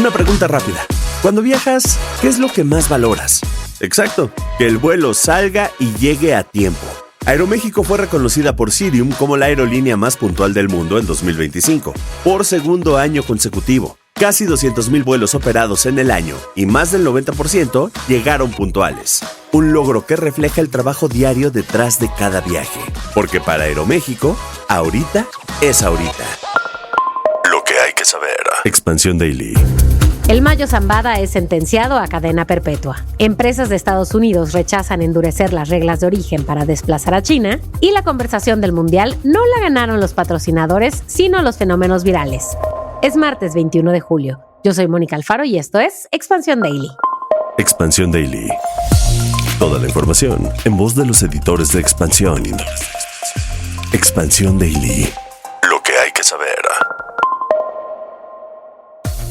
Una pregunta rápida. Cuando viajas, ¿qué es lo que más valoras? Exacto, que el vuelo salga y llegue a tiempo. Aeroméxico fue reconocida por Cirium como la aerolínea más puntual del mundo en 2025, por segundo año consecutivo. Casi 200,000 vuelos operados en el año y más del 90% llegaron puntuales. Un logro que refleja el trabajo diario detrás de cada viaje. Porque para Aeroméxico, ahorita es ahorita. Lo que hay que saber. Expansión Daily. El Mayo Zambada es sentenciado a cadena perpetua. Empresas de Estados Unidos rechazan endurecer las reglas de origen para desplazar a China y la conversación del Mundial no la ganaron los patrocinadores, sino los fenómenos virales. Es martes 21 de julio. Yo soy Mónica Alfaro y esto es Expansión Daily. Expansión Daily. Toda la información en voz de los editores de Expansión. Expansión Daily. Lo que hay que saber.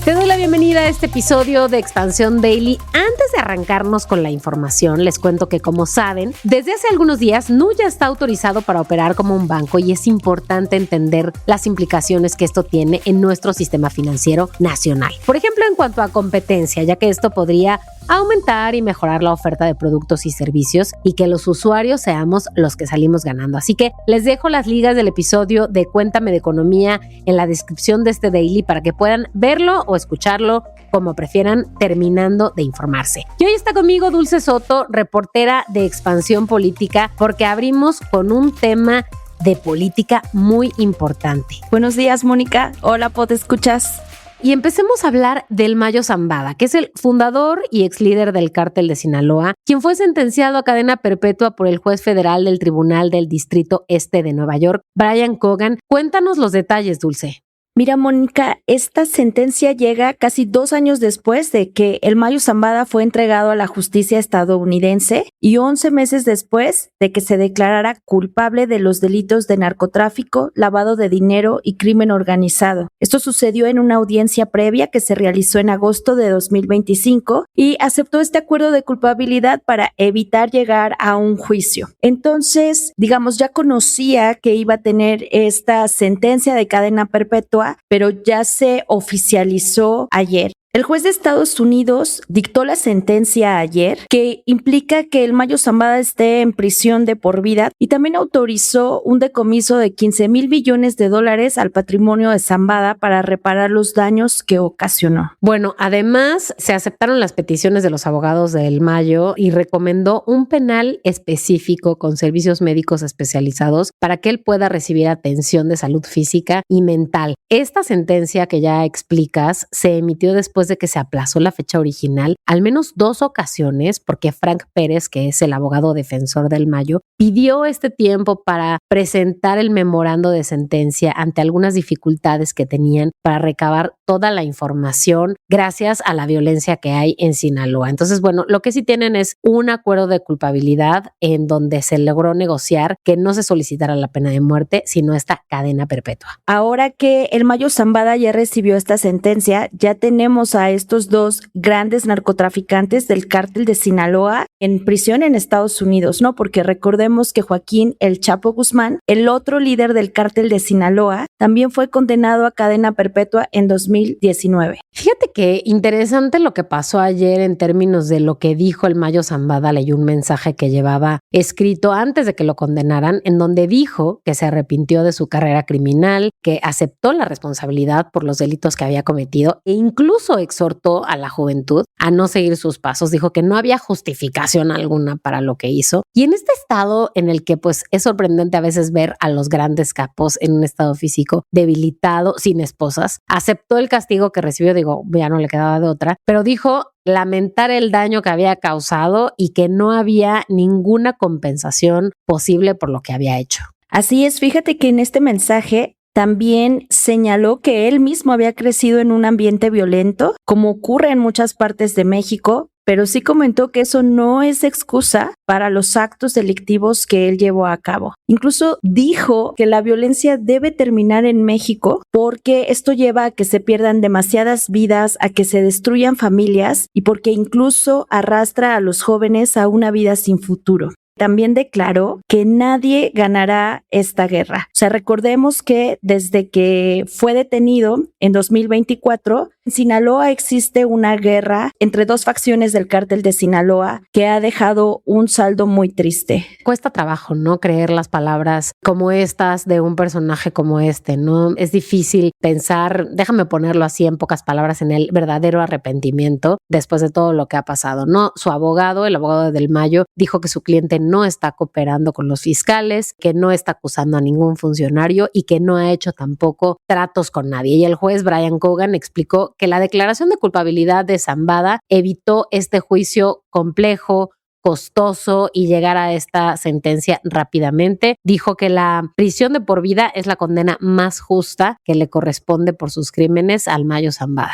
Te doy la bienvenida a este episodio de Expansión Daily. Antes de arrancarnos con la información, les cuento que, como saben, desde hace algunos días Nu ya está autorizado para operar como un banco y es importante entender las implicaciones que esto tiene en nuestro sistema financiero nacional. Por ejemplo, en cuanto a competencia, ya que esto podría aumentar y mejorar la oferta de productos y servicios y que los usuarios seamos los que salimos ganando. Así que les dejo las ligas del episodio de Cuéntame de Economía en la descripción de este daily para que puedan verlo o escucharlo como prefieran, terminando de informarse. Y hoy está conmigo Dulce Soto, reportera de Expansión Política, porque abrimos con un tema de política muy importante. Buenos días, Mónica. Hola, ¿escuchas? Y empecemos a hablar del Mayo Zambada, que es el fundador y ex líder del cártel de Sinaloa, quien fue sentenciado a cadena perpetua por el juez federal del Tribunal del Distrito Este de Nueva York, Brian Cogan. Cuéntanos los detalles, Dulce. Mira, Mónica, esta sentencia llega casi 2 años después de que el Mayo Zambada fue entregado a la justicia estadounidense y 11 meses después de que se declarara culpable de los delitos de narcotráfico, lavado de dinero y crimen organizado. Esto sucedió en una audiencia previa que se realizó en agosto de 2025 y aceptó este acuerdo de culpabilidad para evitar llegar a un juicio. Entonces, digamos, ya conocía que iba a tener esta sentencia de cadena perpetua, pero ya se oficializó ayer. El juez de Estados Unidos dictó la sentencia ayer, que implica que el Mayo Zambada esté en prisión de por vida y también autorizó un decomiso de $15,000 millones al patrimonio de Zambada para reparar los daños que ocasionó. Bueno, además se aceptaron las peticiones de los abogados del Mayo y recomendó un penal específico con servicios médicos especializados para que él pueda recibir atención de salud física y mental. Esta sentencia que ya explicas se emitió después de que se aplazó la fecha original al menos 2 ocasiones porque Frank Pérez, que es el abogado defensor del Mayo, pidió este tiempo para presentar el memorando de sentencia ante algunas dificultades que tenían para recabar toda la información gracias a la violencia que hay en Sinaloa. Entonces, bueno, lo que sí tienen es un acuerdo de culpabilidad en donde se logró negociar que no se solicitara la pena de muerte, sino esta cadena perpetua. Ahora que el Mayo Zambada ya recibió esta sentencia, ya tenemos a estos 2 grandes narcotraficantes del cártel de Sinaloa en prisión en Estados Unidos, ¿no? Porque recordemos que Joaquín El Chapo Guzmán, el otro líder del cártel de Sinaloa, también fue condenado a cadena perpetua en 2019. Fíjate que interesante lo que pasó ayer en términos de lo que dijo el Mayo Zambada. Leí un mensaje que llevaba escrito antes de que lo condenaran, en donde dijo que se arrepintió de su carrera criminal, que aceptó la responsabilidad por los delitos que había cometido e incluso exhortó a la juventud a no seguir sus pasos. Dijo que no había justificación alguna para lo que hizo. Y en este estado en el que pues es sorprendente a veces ver a los grandes capos en un estado físico debilitado, sin esposas, aceptó el castigo que recibió. Digo, ya no le quedaba de otra, pero dijo lamentar el daño que había causado y que no había ninguna compensación posible por lo que había hecho. Así es, fíjate que en este mensaje también señaló que él mismo había crecido en un ambiente violento, como ocurre en muchas partes de México, pero sí comentó que eso no es excusa para los actos delictivos que él llevó a cabo. Incluso dijo que la violencia debe terminar en México porque esto lleva a que se pierdan demasiadas vidas, a que se destruyan familias y porque incluso arrastra a los jóvenes a una vida sin futuro. También declaró que nadie ganará esta guerra. O sea, recordemos que desde que fue detenido en 2024, En Sinaloa existe una guerra entre dos facciones del cártel de Sinaloa que ha dejado un saldo muy triste. Cuesta trabajo, ¿no? Creer las palabras como estas de un personaje como este, ¿no? Es difícil pensar, déjame ponerlo así en pocas palabras, en el verdadero arrepentimiento después de todo lo que ha pasado, ¿no? Su abogado, el abogado de Del Mayo, dijo que su cliente no está cooperando con los fiscales, que no está acusando a ningún funcionario y que no ha hecho tampoco tratos con nadie. Y el juez Brian Cogan explicó que la declaración de culpabilidad de Zambada evitó este juicio complejo, costoso y llegar a esta sentencia rápidamente. Dijo que la prisión de por vida es la condena más justa que le corresponde por sus crímenes al Mayo Zambada.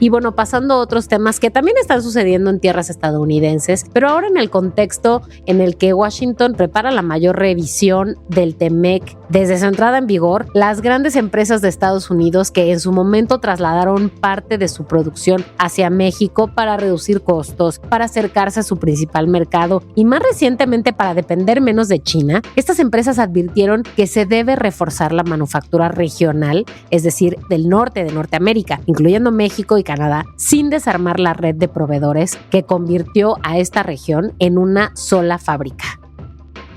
Y bueno, pasando a otros temas que también están sucediendo en tierras estadounidenses, pero ahora en el contexto en el que Washington prepara la mayor revisión del TEMEC desde su entrada en vigor, las grandes empresas de Estados Unidos que en su momento trasladaron parte de su producción hacia México para reducir costos, para acercarse a su principal mercado y más recientemente para depender menos de China, estas empresas advirtieron que se debe reforzar la manufactura regional, es decir, del norte de Norteamérica, incluyendo México y Canadá, sin desarmar la red de proveedores que convirtió a esta región en una sola fábrica.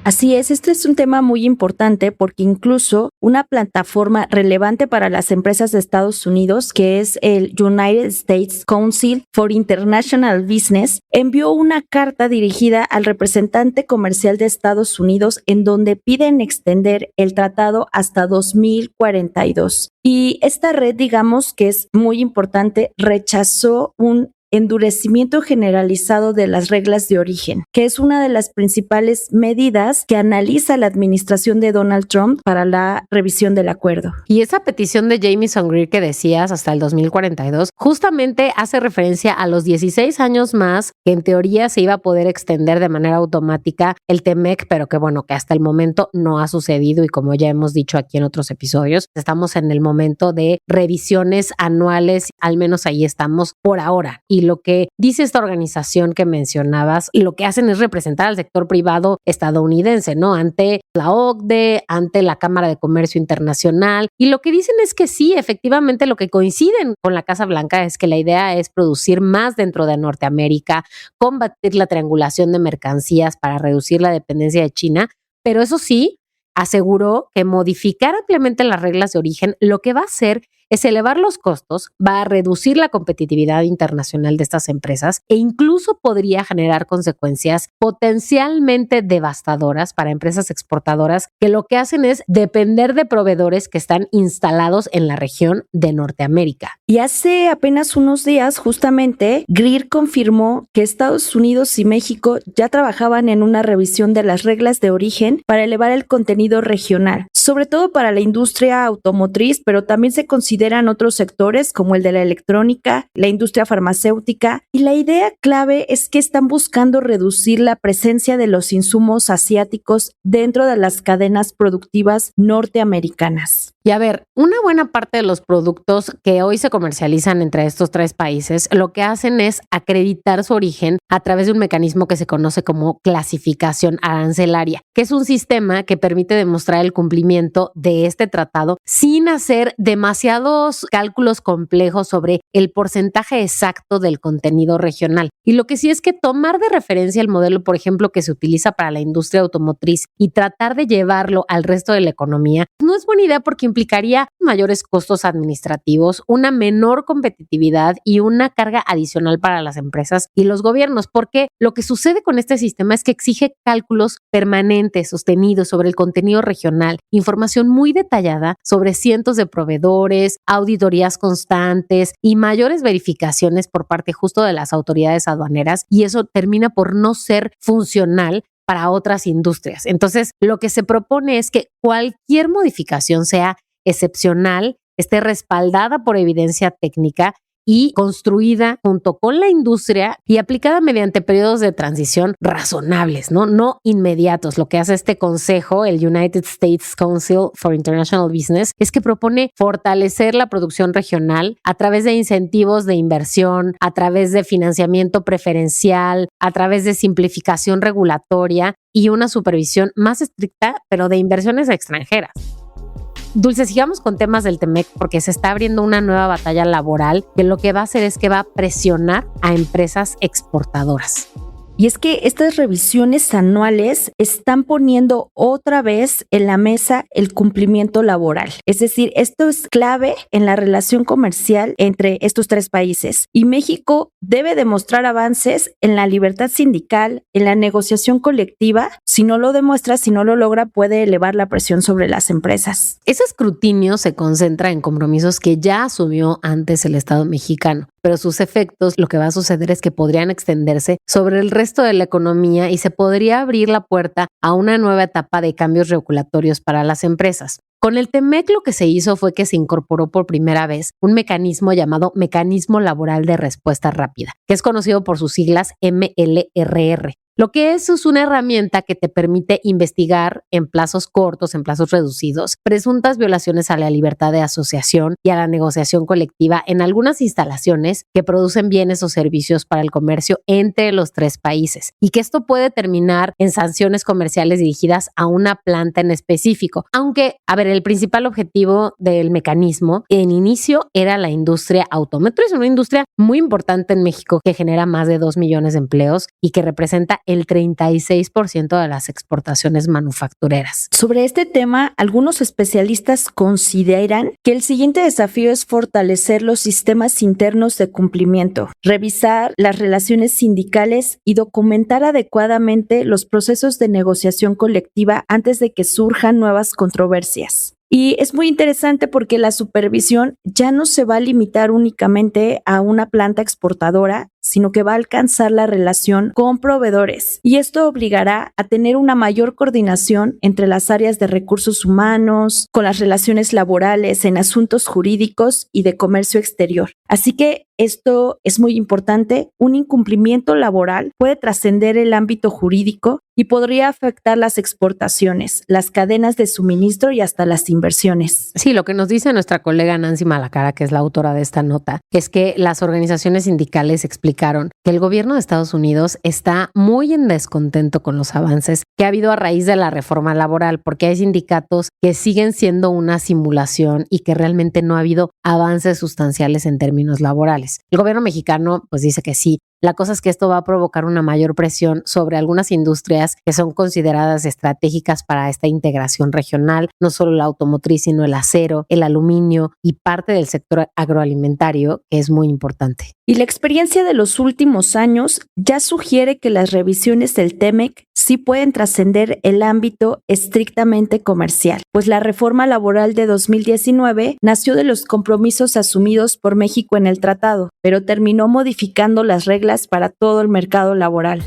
Así es, este es un tema muy importante porque incluso una plataforma relevante para las empresas de Estados Unidos, que es el United States Council for International Business, envió una carta dirigida al representante comercial de Estados Unidos en donde piden extender el tratado hasta 2042. Y esta red, digamos que es muy importante, rechazó un endurecimiento generalizado de las reglas de origen, que es una de las principales medidas que analiza la administración de Donald Trump para la revisión del acuerdo. Y esa petición de Jamieson Greer que decías hasta el 2042 justamente hace referencia a los 16 años más que en teoría se iba a poder extender de manera automática el TEMEC, pero que bueno, que hasta el momento no ha sucedido y como ya hemos dicho aquí en otros episodios, estamos en el momento de revisiones anuales, al menos ahí estamos por ahora. Y lo que dice esta organización que mencionabas, lo que hacen es representar al sector privado estadounidense, ¿no? Ante la OCDE, ante la Cámara de Comercio Internacional. Y lo que dicen es que sí, efectivamente, lo que coinciden con la Casa Blanca es que la idea es producir más dentro de Norteamérica, combatir la triangulación de mercancías para reducir la dependencia de China, pero eso sí, aseguró que modificar ampliamente las reglas de origen lo que va a hacer es elevar los costos, va a reducir la competitividad internacional de estas empresas e incluso podría generar consecuencias potencialmente devastadoras para empresas exportadoras que lo que hacen es depender de proveedores que están instalados en la región de Norteamérica. Y hace apenas unos días, justamente, Greer confirmó que Estados Unidos y México ya trabajaban en una revisión de las reglas de origen para elevar el contenido regional, sobre todo para la industria automotriz, pero también se consideran otros sectores como el de la electrónica, la industria farmacéutica, y la idea clave es que están buscando reducir la presencia de los insumos asiáticos dentro de las cadenas productivas norteamericanas. Y a ver, una buena parte de los productos que hoy se comercializan entre estos tres países, lo que hacen es acreditar su origen a través de un mecanismo que se conoce como clasificación arancelaria, que es un sistema que permite demostrar el cumplimiento de este tratado sin hacer demasiados cálculos complejos sobre el porcentaje exacto del contenido regional. Y lo que sí es que tomar de referencia el modelo, por ejemplo, que se utiliza para la industria automotriz y tratar de llevarlo al resto de la economía, no es buena idea porque implicaría mayores costos administrativos, una menor competitividad y una carga adicional para las empresas y los gobiernos, porque lo que sucede con este sistema es que exige cálculos permanentes, sostenidos sobre el contenido regional, información muy detallada sobre cientos de proveedores, auditorías constantes y mayores verificaciones por parte justo de las autoridades aduaneras, y eso termina por no ser funcional para otras industrias. Entonces, lo que se propone es que cualquier modificación sea excepcional, esté respaldada por evidencia técnica y construida junto con la industria y aplicada mediante periodos de transición razonables, no inmediatos. Lo que hace este consejo, el United States Council for International Business, es que propone fortalecer la producción regional a través de incentivos de inversión, a través de financiamiento preferencial, a través de simplificación regulatoria y una supervisión más estricta, pero de inversiones extranjeras. Dulce, sigamos con temas del TEMEC porque se está abriendo una nueva batalla laboral que lo que va a hacer es que va a presionar a empresas exportadoras. Y es que estas revisiones anuales están poniendo otra vez en la mesa el cumplimiento laboral. Es decir, esto es clave en la relación comercial entre estos tres países. Y México debe demostrar avances en la libertad sindical, en la negociación colectiva. Si no lo demuestra, si no lo logra, puede elevar la presión sobre las empresas. Ese escrutinio se concentra en compromisos que ya asumió antes el Estado mexicano, pero sus efectos, lo que va a suceder es que podrían extenderse sobre el resto de la economía y se podría abrir la puerta a una nueva etapa de cambios regulatorios para las empresas. Con el TEMEC lo que se hizo fue que se incorporó por primera vez un mecanismo llamado Mecanismo Laboral de Respuesta Rápida, que es conocido por sus siglas MLRR. Lo que es una herramienta que te permite investigar en plazos cortos, en plazos reducidos, presuntas violaciones a la libertad de asociación y a la negociación colectiva en algunas instalaciones que producen bienes o servicios para el comercio entre los tres países, y que esto puede terminar en sanciones comerciales dirigidas a una planta en específico. Aunque, el principal objetivo del mecanismo en inicio era la industria automotriz, una industria muy importante en México que genera más de 2 millones de empleos y que representa el 36% de las exportaciones manufactureras. Sobre este tema, algunos especialistas consideran que el siguiente desafío es fortalecer los sistemas internos de cumplimiento, revisar las relaciones sindicales y documentar adecuadamente los procesos de negociación colectiva antes de que surjan nuevas controversias. Y es muy interesante porque la supervisión ya no se va a limitar únicamente a una planta exportadora, sino que va a alcanzar la relación con proveedores. Y esto obligará a tener una mayor coordinación entre las áreas de recursos humanos, con las relaciones laborales, en asuntos jurídicos y de comercio exterior. Así que esto es muy importante. Un incumplimiento laboral puede trascender el ámbito jurídico y podría afectar las exportaciones, las cadenas de suministro y hasta las inversiones. Sí, lo que nos dice nuestra colega Nancy Malacara, que es la autora de esta nota, es que las organizaciones sindicales explicaron que el gobierno de Estados Unidos está muy en descontento con los avances que ha habido a raíz de la reforma laboral, porque hay sindicatos que siguen siendo una simulación y que realmente no ha habido avances sustanciales en términos laborales. El gobierno mexicano pues dice que sí. La cosa es que esto va a provocar una mayor presión sobre algunas industrias que son consideradas estratégicas para esta integración regional, no solo la automotriz, sino el acero, el aluminio y parte del sector agroalimentario, que es muy importante. Y la experiencia de los últimos años ya sugiere que las revisiones del TEMEC sí pueden trascender el ámbito estrictamente comercial, pues la reforma laboral de 2019 nació de los compromisos asumidos por México en el tratado, pero terminó modificando las reglas para todo el mercado laboral.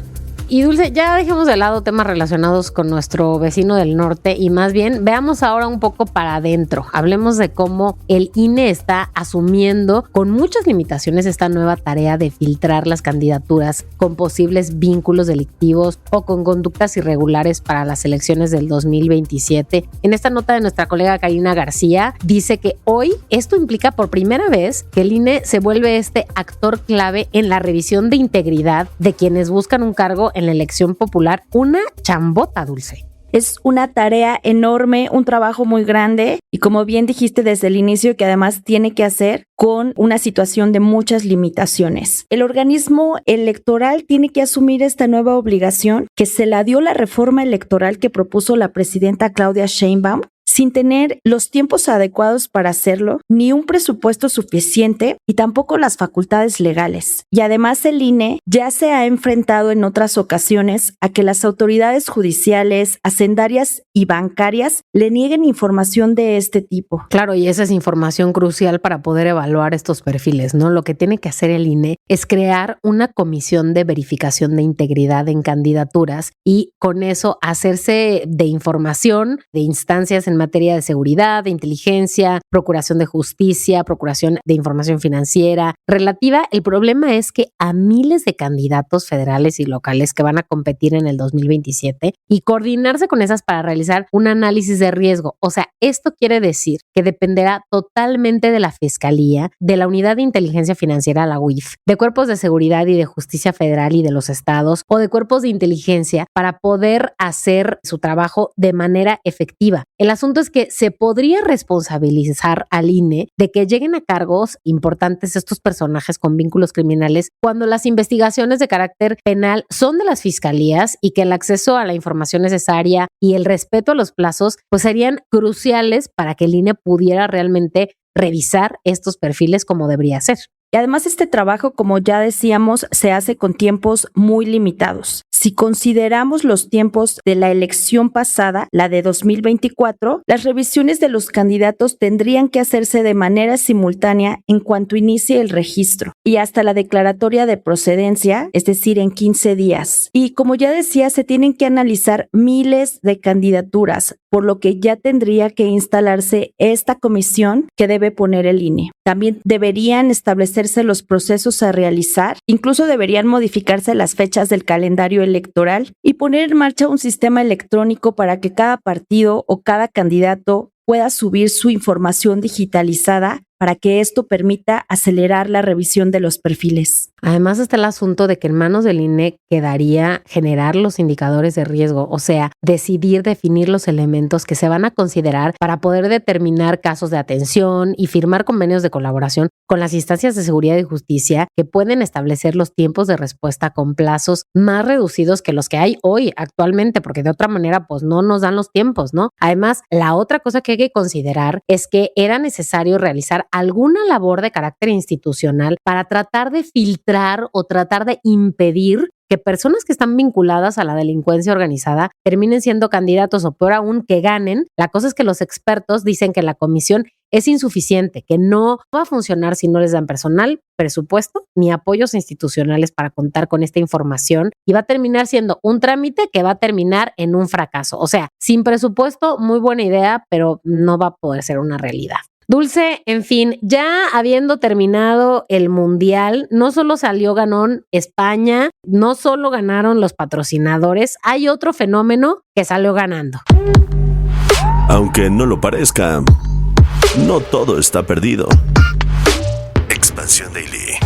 Y Dulce, ya dejemos de lado temas relacionados con nuestro vecino del norte y más bien veamos ahora un poco para adentro. Hablemos de cómo el INE está asumiendo con muchas limitaciones esta nueva tarea de filtrar las candidaturas con posibles vínculos delictivos o con conductas irregulares para las elecciones del 2027. En esta nota de nuestra colega Karina García dice que hoy esto implica por primera vez que el INE se vuelve este actor clave en la revisión de integridad de quienes buscan un cargo en la elección popular. Una chambota, Dulce. Es una tarea enorme, un trabajo muy grande y como bien dijiste desde el inicio, que además tiene que hacer con una situación de muchas limitaciones. El organismo electoral tiene que asumir esta nueva obligación que se la dio la reforma electoral que propuso la presidenta Claudia Sheinbaum, sin tener los tiempos adecuados para hacerlo, ni un presupuesto suficiente y tampoco las facultades legales. Y además el INE ya se ha enfrentado en otras ocasiones a que las autoridades judiciales, hacendarias y bancarias le nieguen información de este tipo. Claro, y esa es información crucial para poder evaluar estos perfiles, ¿no? Lo que tiene que hacer el INE es crear una comisión de verificación de integridad en candidaturas y con eso hacerse de información de instancias en materia de seguridad, de inteligencia, procuración de justicia, procuración de información financiera relativa. El problema es que a miles de candidatos federales y locales que van a competir en el 2027 y coordinarse con esas para realizar un análisis de riesgo. O sea, esto quiere decir que dependerá totalmente de la Fiscalía, de la Unidad de Inteligencia Financiera, la UIF, de cuerpos de seguridad y de justicia federal y de los estados o de cuerpos de inteligencia para poder hacer su trabajo de manera efectiva. El asunto punto es que se podría responsabilizar al INE de que lleguen a cargos importantes estos personajes con vínculos criminales cuando las investigaciones de carácter penal son de las fiscalías y que el acceso a la información necesaria y el respeto a los plazos pues serían cruciales para que el INE pudiera realmente revisar estos perfiles como debería ser. Y además este trabajo, como ya decíamos, se hace con tiempos muy limitados. Si consideramos los tiempos de la elección pasada, la de 2024, las revisiones de los candidatos tendrían que hacerse de manera simultánea en cuanto inicie el registro y hasta la declaratoria de procedencia, es decir, en 15 días. Y como ya decía, se tienen que analizar miles de candidaturas, por lo que ya tendría que instalarse esta comisión que debe poner el INE. También deberían establecerse los procesos a realizar, incluso deberían modificarse las fechas del calendario electoral y poner en marcha un sistema electrónico para que cada partido o cada candidato pueda subir su información digitalizada para que esto permita acelerar la revisión de los perfiles. Además está el asunto de que en manos del INE quedaría generar los indicadores de riesgo, o sea, definir los elementos que se van a considerar para poder determinar casos de atención y firmar convenios de colaboración con las instancias de seguridad y justicia que pueden establecer los tiempos de respuesta con plazos más reducidos que los que hay hoy actualmente, porque de otra manera pues no nos dan los tiempos, ¿no? Además, la otra cosa que hay que considerar es que era necesario realizar alguna labor de carácter institucional para tratar de filtrar o tratar de impedir que personas que están vinculadas a la delincuencia organizada terminen siendo candidatos o peor aún que ganen. La cosa es que los expertos dicen que la comisión es insuficiente, que no va a funcionar si no les dan personal, presupuesto ni apoyos institucionales para contar con esta información y va a terminar siendo un trámite que va a terminar en un fracaso. O sea, sin presupuesto, muy buena idea, pero no va a poder ser una realidad. Dulce, en fin, ya habiendo terminado el Mundial, no solo salió ganón España, no solo ganaron los patrocinadores, hay otro fenómeno que salió ganando. Aunque no lo parezca, no todo está perdido. Expansión Daily.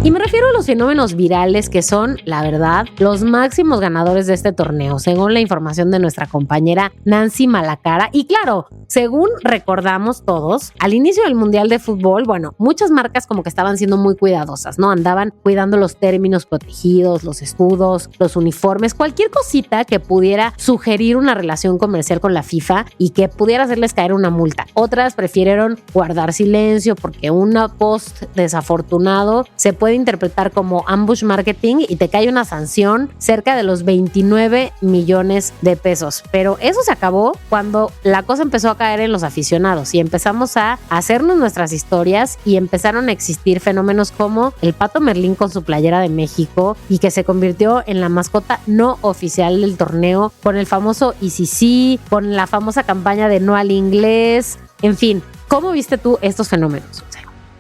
Y me refiero a los fenómenos virales que son, la verdad, los máximos ganadores de este torneo, según la información de nuestra compañera Nancy Malacara. Y claro, según recordamos todos, al inicio del Mundial de Fútbol, bueno, muchas marcas como que estaban siendo muy cuidadosas, ¿no? Andaban cuidando los términos protegidos, los escudos, los uniformes, cualquier cosita que pudiera sugerir una relación comercial con la FIFA y que pudiera hacerles caer una multa. Otras prefirieron guardar silencio porque un post desafortunado se puede interpretar como ambush marketing y te cae una sanción cerca de los 29 millones de pesos. Pero eso se acabó cuando la cosa empezó a caer en los aficionados y empezamos a hacernos nuestras historias y empezaron a existir fenómenos como el Pato Merlín con su playera de México y que se convirtió en la mascota no oficial del torneo, con el famoso ICC, con la famosa campaña de no al inglés. En fin, ¿cómo viste tú estos fenómenos?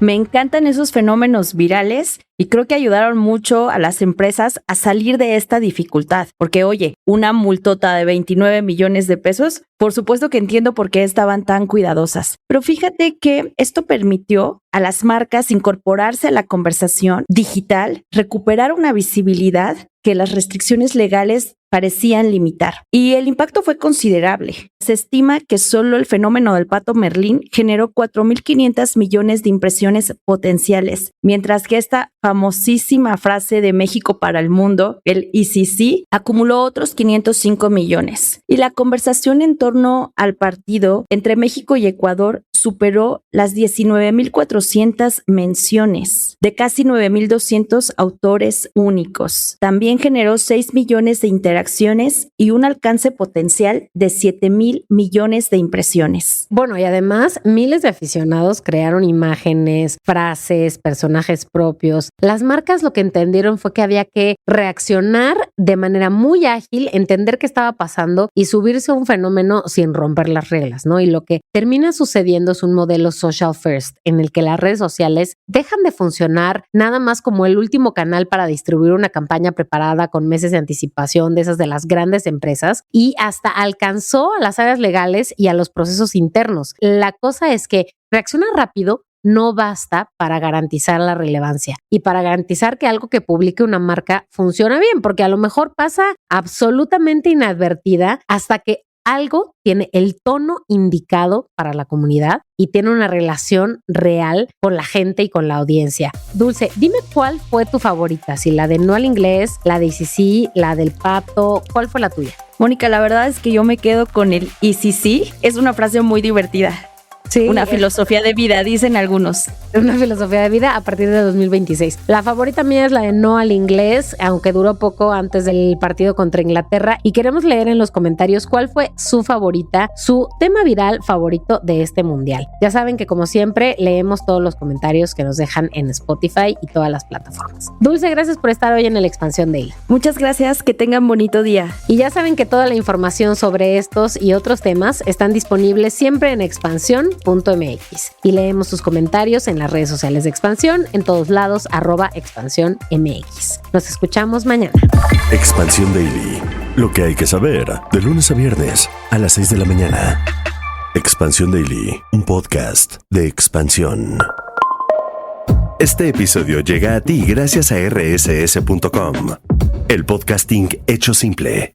Me encantan esos fenómenos virales y creo que ayudaron mucho a las empresas a salir de esta dificultad. Porque, oye, una multota de 29 millones de pesos, por supuesto que entiendo por qué estaban tan cuidadosas. Pero fíjate que esto permitió a las marcas incorporarse a la conversación digital, recuperar una visibilidad que las restricciones legales parecían limitar. Y el impacto fue considerable. Se estima que solo el fenómeno del Pato Merlín generó 4.500 millones de impresiones potenciales, mientras que esta famosísima frase de México para el mundo, el ICC, acumuló otros 505 millones. Y la conversación en torno al partido entre México y Ecuador superó las 19.400 menciones de casi 9.200 autores únicos. También generó 6 millones de interacciones y un alcance potencial de 7.000 millones de impresiones. Bueno, y además miles de aficionados crearon imágenes, frases, personajes propios. Las marcas lo que entendieron fue que había que reaccionar de manera muy ágil, entender qué estaba pasando y subirse a un fenómeno sin romper las reglas, ¿no? Y lo que termina sucediendo es un modelo social first, en el que las redes sociales dejan de funcionar nada más como el último canal para distribuir una campaña preparada con meses de anticipación de esas de las grandes empresas y hasta alcanzó a las áreas legales y a los procesos internos. La cosa es que reaccionar rápido no basta para garantizar la relevancia y para garantizar que algo que publique una marca funciona bien, porque a lo mejor pasa absolutamente inadvertida hasta que algo tiene el tono indicado para la comunidad y tiene una relación real con la gente y con la audiencia. Dulce, dime cuál fue tu favorita, si la de No al Inglés, la de ICC, la del Pato, ¿cuál fue la tuya? Mónica, la verdad es que yo me quedo con el ICC. Es una frase muy divertida. Sí, una filosofía de vida, dicen algunos. Una filosofía de vida a partir de 2026. La favorita mía es la de No al Inglés, aunque duró poco antes del partido contra Inglaterra. Y queremos leer en los comentarios cuál fue su favorita, su tema viral favorito de este mundial. Ya saben que, como siempre, leemos todos los comentarios que nos dejan en Spotify y todas las plataformas. Dulce, gracias por estar hoy en el Expansión Daily. Muchas gracias, que tengan bonito día. Y ya saben que toda la información sobre estos y otros temas están disponibles siempre en expansión.mx. Y leemos sus comentarios en las redes sociales de Expansión, en todos lados, @expansiónmx. Nos escuchamos mañana. Expansión Daily. Lo que hay que saber de lunes a viernes a las 6 de la mañana. Expansión Daily, un podcast de Expansión. Este episodio llega a ti gracias a rss.com, el podcasting hecho simple.